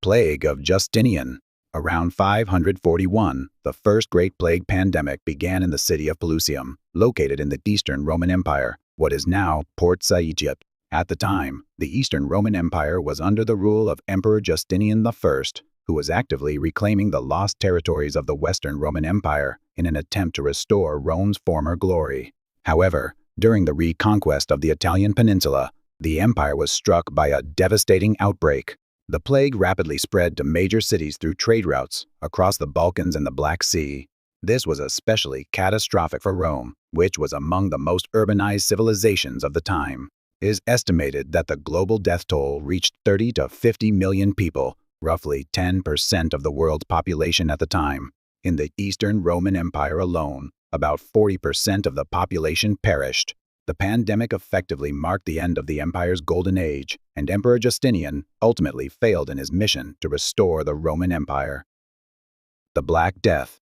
Plague of Justinian. Around 541, the first Great Plague pandemic began in the city of Pelusium, located in the Eastern Roman Empire, what is now Port Said, Egypt. At the time, the Eastern Roman Empire was under the rule of Emperor Justinian I, who was actively reclaiming the lost territories of the Western Roman Empire in an attempt to restore Rome's former glory. However, during the reconquest of the Italian peninsula, the empire was struck by a devastating outbreak. The plague rapidly spread to major cities through trade routes across the Balkans and the Black Sea. This was especially catastrophic for Rome, which was among the most urbanized civilizations of the time. It is estimated that the global death toll reached 30 to 50 million people, roughly 10% of the world's population at the time. In the Eastern Roman Empire alone, about 40% of the population perished. The pandemic effectively marked the end of the empire's golden age, and Emperor Justinian ultimately failed in his mission to restore the Roman Empire. The Black Death.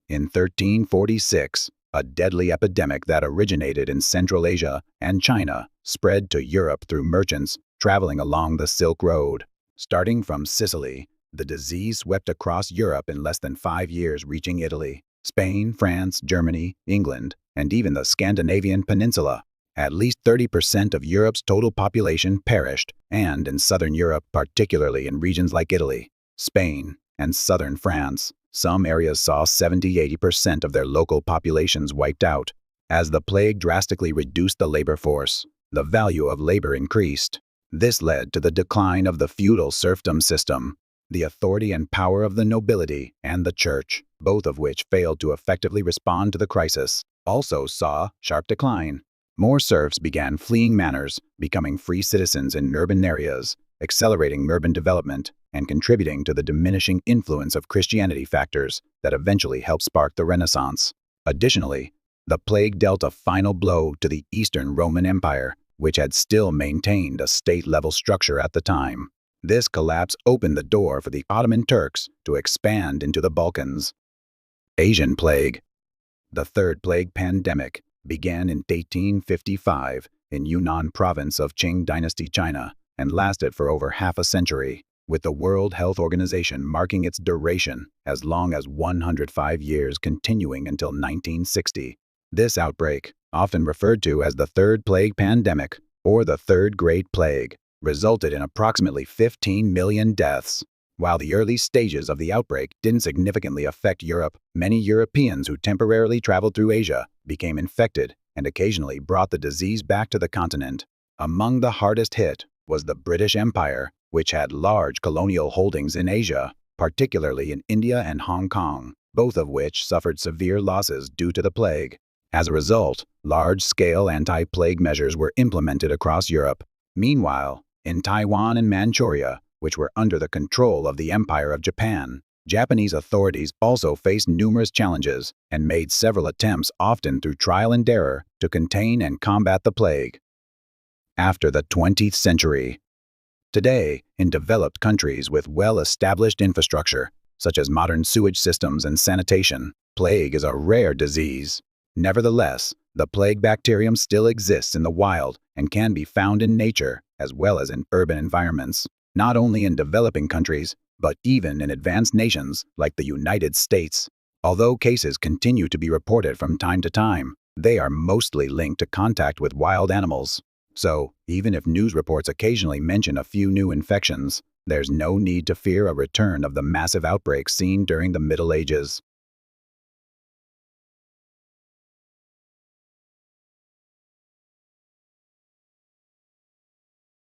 In 1346, a deadly epidemic that originated in Central Asia and China spread to Europe through merchants traveling along the Silk Road. Starting from Sicily, the disease swept across Europe in less than 5 years, reaching Italy, Spain, France, Germany, England, and even the Scandinavian peninsula. At least 30% of Europe's total population perished, and in southern Europe, particularly in regions like Italy, Spain, and southern France, some areas saw 70–80% of their local populations wiped out. As the plague drastically reduced the labor force, the value of labor increased. This led to the decline of the feudal serfdom system, the authority and power of the nobility and the church, both of which failed to effectively respond to the crisis, also saw sharp decline. More serfs began fleeing manors, becoming free citizens in urban areas, accelerating urban development and contributing to the diminishing influence of Christianity, factors that eventually helped spark the Renaissance. Additionally, the plague dealt a final blow to the Eastern Roman Empire, which had still maintained a state-level structure at the time. This collapse opened the door for the Ottoman Turks to expand into the Balkans. Asian Plague. The Third Plague pandemic began in 1855 in Yunnan province of Qing Dynasty, China, and lasted for over half a century, with the World Health Organization marking its duration as long as 105 years, continuing until 1960. This outbreak, often referred to as the Third Plague pandemic or the Third Great Plague, resulted in approximately 15 million deaths. While the early stages of the outbreak didn't significantly affect Europe, many Europeans who temporarily traveled through Asia became infected and occasionally brought the disease back to the continent. Among the hardest hit was the British Empire, which had large colonial holdings in Asia, particularly in India and Hong Kong, both of which suffered severe losses due to the plague. As a result, large-scale anti-plague measures were implemented across Europe. Meanwhile, in Taiwan and Manchuria, which were under the control of the Empire of Japan, Japanese authorities also faced numerous challenges and made several attempts, often through trial and error, to contain and combat the plague. After the 20th century. Today, in developed countries with well-established infrastructure, such as modern sewage systems and sanitation, plague is a rare disease. Nevertheless, the plague bacterium still exists in the wild and can be found in nature as well as in urban environments, not only in developing countries, but even in advanced nations like the United States. Although cases continue to be reported from time to time, they are mostly linked to contact with wild animals. So, even if news reports occasionally mention a few new infections, there's no need to fear a return of the massive outbreaks seen during the Middle Ages.